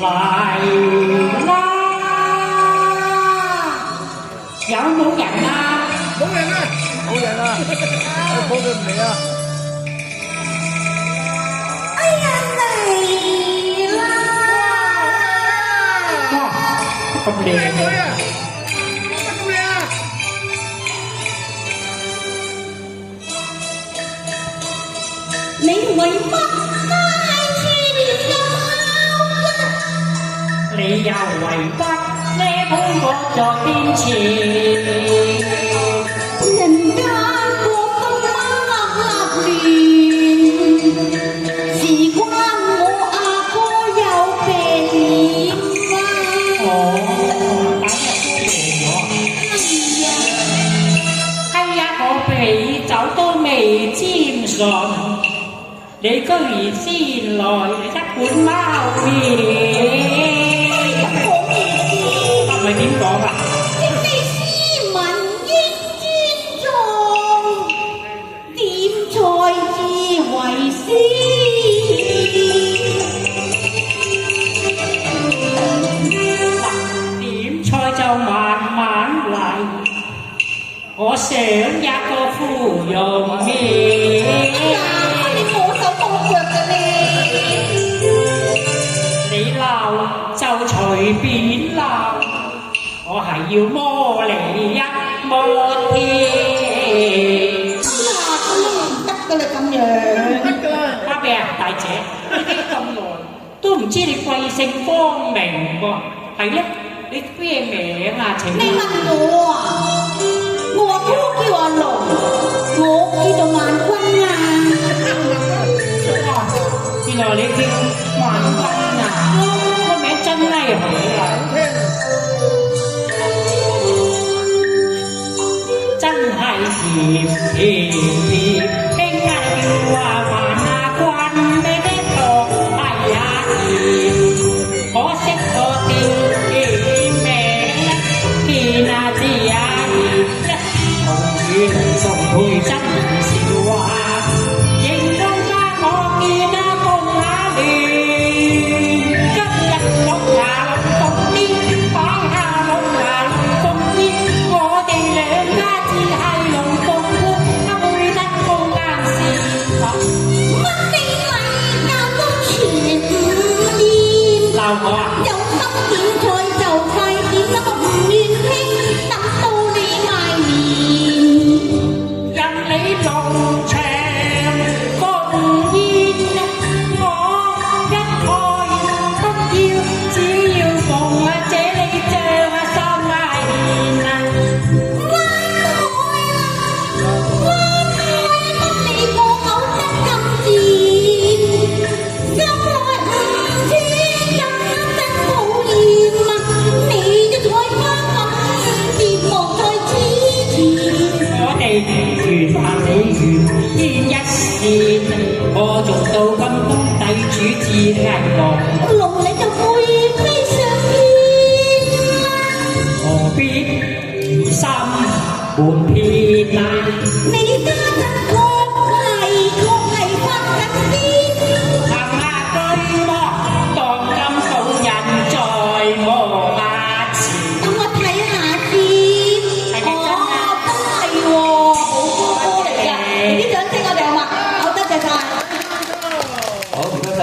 嚟啦！有冇人啊？冇人啊！冇人啊！我佢唔嚟啊！哎呀嚟啦！哇，咁靚嘅！啊！咁靚啊！你為乜帶住條友啊？你又為乜呢本我在邊前？人家個心媽立亂，事關我阿哥有病啊！哦，打日都病咗。哎呀，我被酒都未沾順，你居然先來一碗貓麵，係咪點講啊？請你斯文應尊重，點菜至為先。點菜就慢慢嚟，我想一個芙蓉麵。你摸手摸腳嘅你鬧就隨便鬧，我係要摸你一摸添。咁都唔得㗎啦，咁樣。得㗎啦！阿咩啊，大姐，呢啲咁耐都唔知你貴姓芳名喎？係咧，你咩名啊？請你問我啊？我阿哥叫阿龍，我叫做萬君啊。原來你叫萬君啊？個名真係好啊！真係甜甜甜，傾下叫話萬啊君，你的確係呀甜，可惜個甜名甜啊字呀甜，同與龍送配真笑話，形容下我見啊公雅亂，今日龍牙龍鳳啲，擺下龍牙龍鳳啲，我哋兩家只係龍鳳配，配得高啱事。乜你嚟教都全唔掂，鬧我啊！有心點菜就快點啦，我唔願聽，等到你賣面。任你農場烽煙，我一概不要，只要逢啊這里醬啊收埋面啊！灣海乜你個口得咁賤，相愛唔知咁真討厭啊！你嘅菜花咁掂，莫再黐纏。我哋緣分你緣牽一線，我做到金工地主至危亡，龍你就會飛上天啦！何必疑心瞞騙啊？你家陣確係發緊癲，行下居魔，當金道人在磨牙前。等我睇下先。哦，真係喎，好歌嚟㗎！啲掌聲我哋好嘛？好，多謝晒。好，唔該晒。